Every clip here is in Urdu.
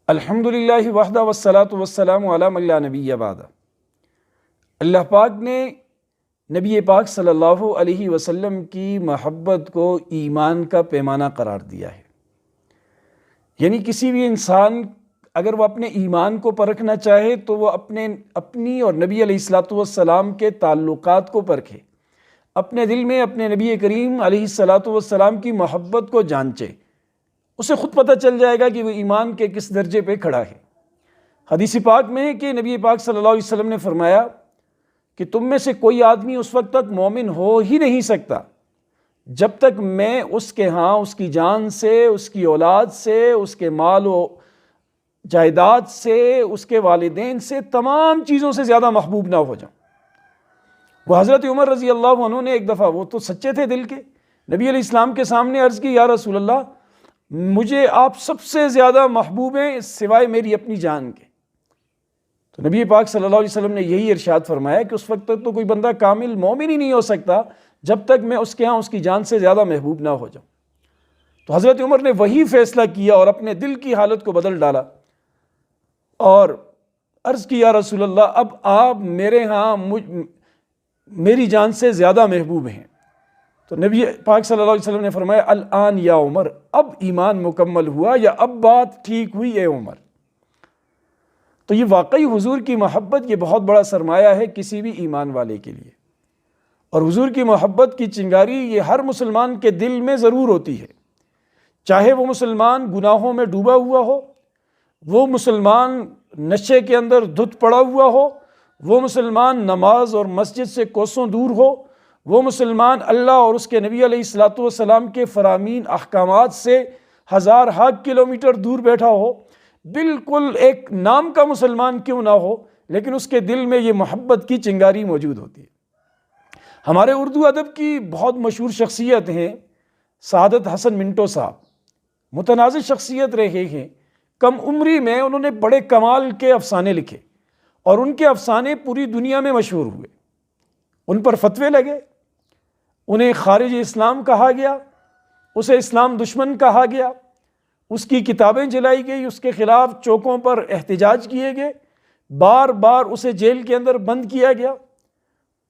الحمدللہ وحدہ والصلاة والسلام علی من لا نبی بعد۔ اللہ پاک نے نبی پاک صلی اللہ علیہ وسلم کی محبت کو ایمان کا پیمانہ قرار دیا ہے۔ یعنی کسی بھی انسان اگر وہ اپنے ایمان کو پرکھنا چاہے تو وہ اپنی اور نبی علیہ الصلاۃ والسلام کے تعلقات کو پرکھے، اپنے دل میں اپنے نبی کریم علیہ الصلاۃ والسلام کی محبت کو جانچے، اسے خود پتہ چل جائے گا کہ وہ ایمان کے کس درجے پہ کھڑا ہے۔ حدیث پاک میں ہے کہ نبی پاک صلی اللہ علیہ وسلم نے فرمایا کہ تم میں سے کوئی آدمی اس وقت تک مومن ہو ہی نہیں سکتا جب تک میں اس کے ہاں اس کی جان سے، اس کی اولاد سے، اس کے مال و جائیداد سے، اس کے والدین سے، تمام چیزوں سے زیادہ محبوب نہ ہو جاؤں۔ وہ حضرت عمر رضی اللہ عنہ نے ایک دفعہ، وہ تو سچے تھے دل کے، نبی علیہ السلام کے سامنے عرض کی، یا رسول اللہ مجھے آپ سب سے زیادہ محبوب ہیں سوائے میری اپنی جان کے۔ تو نبی پاک صلی اللہ علیہ وسلم نے یہی ارشاد فرمایا کہ اس وقت تک تو کوئی بندہ کامل مومن ہی نہیں ہو سکتا جب تک میں اس کے ہاں اس کی جان سے زیادہ محبوب نہ ہو جاؤں۔ تو حضرت عمر نے وہی فیصلہ کیا اور اپنے دل کی حالت کو بدل ڈالا اور عرض کی، یا رسول اللہ اب آپ میرے ہاں میری جان سے زیادہ محبوب ہیں۔ تو نبی پاک صلی اللہ علیہ وسلم نے فرمایا، الآن یا عمر، اب ایمان مکمل ہوا یا اب بات ٹھیک ہوئی اے عمر۔ تو یہ واقعی حضور کی محبت یہ بہت بڑا سرمایہ ہے کسی بھی ایمان والے کے لیے، اور حضور کی محبت کی چنگاری یہ ہر مسلمان کے دل میں ضرور ہوتی ہے، چاہے وہ مسلمان گناہوں میں ڈوبا ہوا ہو، وہ مسلمان نشے کے اندر دھت پڑا ہوا ہو، وہ مسلمان نماز اور مسجد سے کوسوں دور ہو، وہ مسلمان اللہ اور اس کے نبی علیہ الصلاۃ والسلام کے فرامین احکامات سے ہزارہا کلومیٹر دور بیٹھا ہو، بالکل ایک نام کا مسلمان کیوں نہ ہو لیکن اس کے دل میں یہ محبت کی چنگاری موجود ہوتی ہے۔ ہمارے اردو ادب کی بہت مشہور شخصیت ہیں سعادت حسن منٹو صاحب، متنازع شخصیت رہے ہیں، کم عمری میں انہوں نے بڑے کمال کے افسانے لکھے اور ان کے افسانے پوری دنیا میں مشہور ہوئے، ان پر فتوے لگے، انہیں خارج اسلام کہا گیا، اسے اسلام دشمن کہا گیا، اس کی کتابیں جلائی گئی، اس کے خلاف چوکوں پر احتجاج کیے گئے، بار بار اسے جیل کے اندر بند کیا گیا،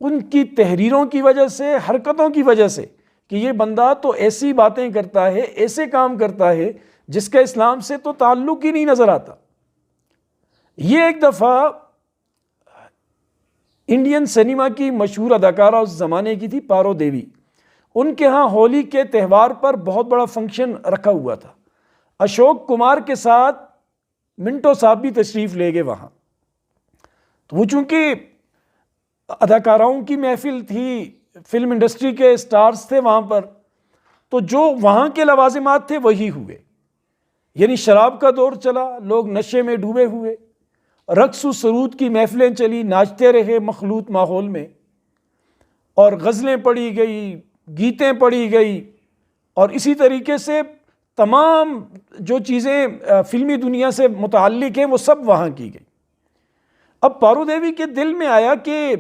ان کی تحریروں کی وجہ سے، حرکتوں کی وجہ سے کہ یہ بندہ تو ایسی باتیں کرتا ہے، ایسے کام کرتا ہے جس کا اسلام سے تو تعلق ہی نہیں نظر آتا۔ یہ ایک دفعہ انڈین سینما کی مشہور اداکارہ اس زمانے کی تھی پارو دیوی، ان کے ہاں ہولی کے تہوار پر بہت بڑا فنکشن رکھا ہوا تھا، اشوک کمار کے ساتھ منٹو صاحب بھی تشریف لے گئے وہاں۔ تو وہ چونکہ اداکاراؤں کی محفل تھی، فلم انڈسٹری کے سٹارز تھے وہاں پر، تو جو وہاں کے لوازمات تھے وہی ہوئے، یعنی شراب کا دور چلا، لوگ نشے میں ڈوبے ہوئے، رقص و سرود کی محفلیں چلی، ناچتے رہے مخلوط ماحول میں، اور غزلیں پڑھی گئی، گیتیں پڑھی گئی، اور اسی طریقے سے تمام جو چیزیں فلمی دنیا سے متعلق ہیں وہ سب وہاں کی گئی۔ اب پارو دیوی کے دل میں آیا کہ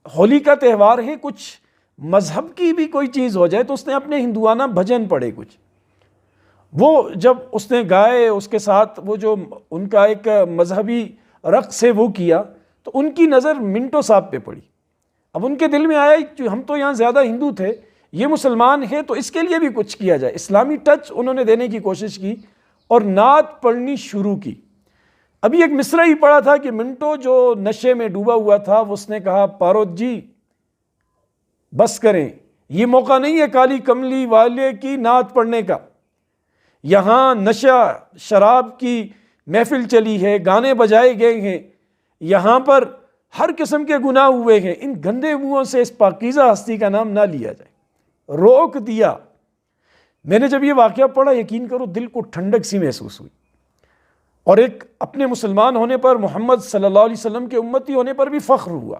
ہولی کا تہوار ہے، کچھ مذہب کی بھی کوئی چیز ہو جائے، تو اس نے اپنے ہندوانہ بھجن پڑھے کچھ، وہ جب اس نے گائے، اس کے ساتھ وہ جو ان کا ایک مذہبی رقص ہے وہ کیا، تو ان کی نظر منٹو صاحب پہ پڑی۔ اب ان کے دل میں آیا کہ ہم تو یہاں زیادہ ہندو تھے، یہ مسلمان ہے تو اس کے لیے بھی کچھ کیا جائے، اسلامی ٹچ انہوں نے دینے کی کوشش کی اور نعت پڑھنی شروع کی۔ ابھی ایک مصرع ہی پڑھا تھا کہ منٹو جو نشے میں ڈوبا ہوا تھا، اس نے کہا، پارو جی بس کریں، یہ موقع نہیں ہے کالی کملی والے کی نعت پڑھنے کا، یہاں نشہ شراب کی محفل چلی ہے، گانے بجائے گئے ہیں، یہاں پر ہر قسم کے گناہ ہوئے ہیں، ان گندے منہوں سے اس پاکیزہ ہستی کا نام نہ لیا جائے۔ روک دیا۔ میں نے جب یہ واقعہ پڑھا، یقین کرو دل کو ٹھنڈک سی محسوس ہوئی، اور ایک اپنے مسلمان ہونے پر، محمد صلی اللہ علیہ وسلم کے امتی ہونے پر بھی فخر ہوا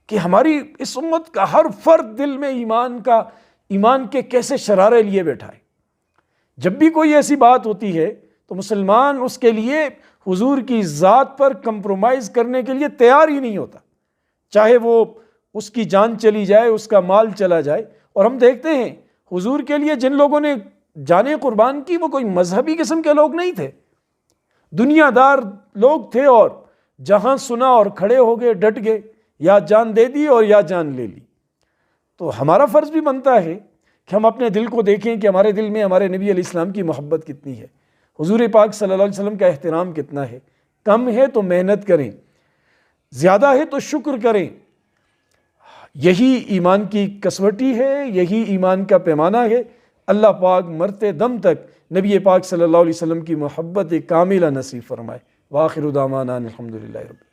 کہ ہماری اس امت کا ہر فرد دل میں ایمان کے کیسے شرارے لیے بیٹھا ہے۔ جب بھی کوئی ایسی بات ہوتی ہے تو مسلمان اس کے لیے حضور کی ذات پر کمپرومائز کرنے کے لیے تیار ہی نہیں ہوتا، چاہے وہ اس کی جان چلی جائے، اس کا مال چلا جائے۔ اور ہم دیکھتے ہیں حضور کے لیے جن لوگوں نے جانیں قربان کی وہ کوئی مذہبی قسم کے لوگ نہیں تھے، دنیا دار لوگ تھے اور جہاں سنا اور کھڑے ہو گئے، ڈٹ گئے، یا جان دے دی اور یا جان لے لی۔ تو ہمارا فرض بھی بنتا ہے کہ ہم اپنے دل کو دیکھیں کہ ہمارے دل میں ہمارے نبی علیہ السلام کی محبت کتنی ہے، حضور پاک صلی اللہ علیہ وسلم کا احترام کتنا ہے۔ کم ہے تو محنت کریں، زیادہ ہے تو شکر کریں۔ یہی ایمان کی کسوٹی ہے، یہی ایمان کا پیمانہ ہے۔ اللہ پاک مرتے دم تک نبی پاک صلی اللہ علیہ وسلم کی محبت کاملہ نصیب فرمائے۔ وآخر دعوانا الحمدللہ رب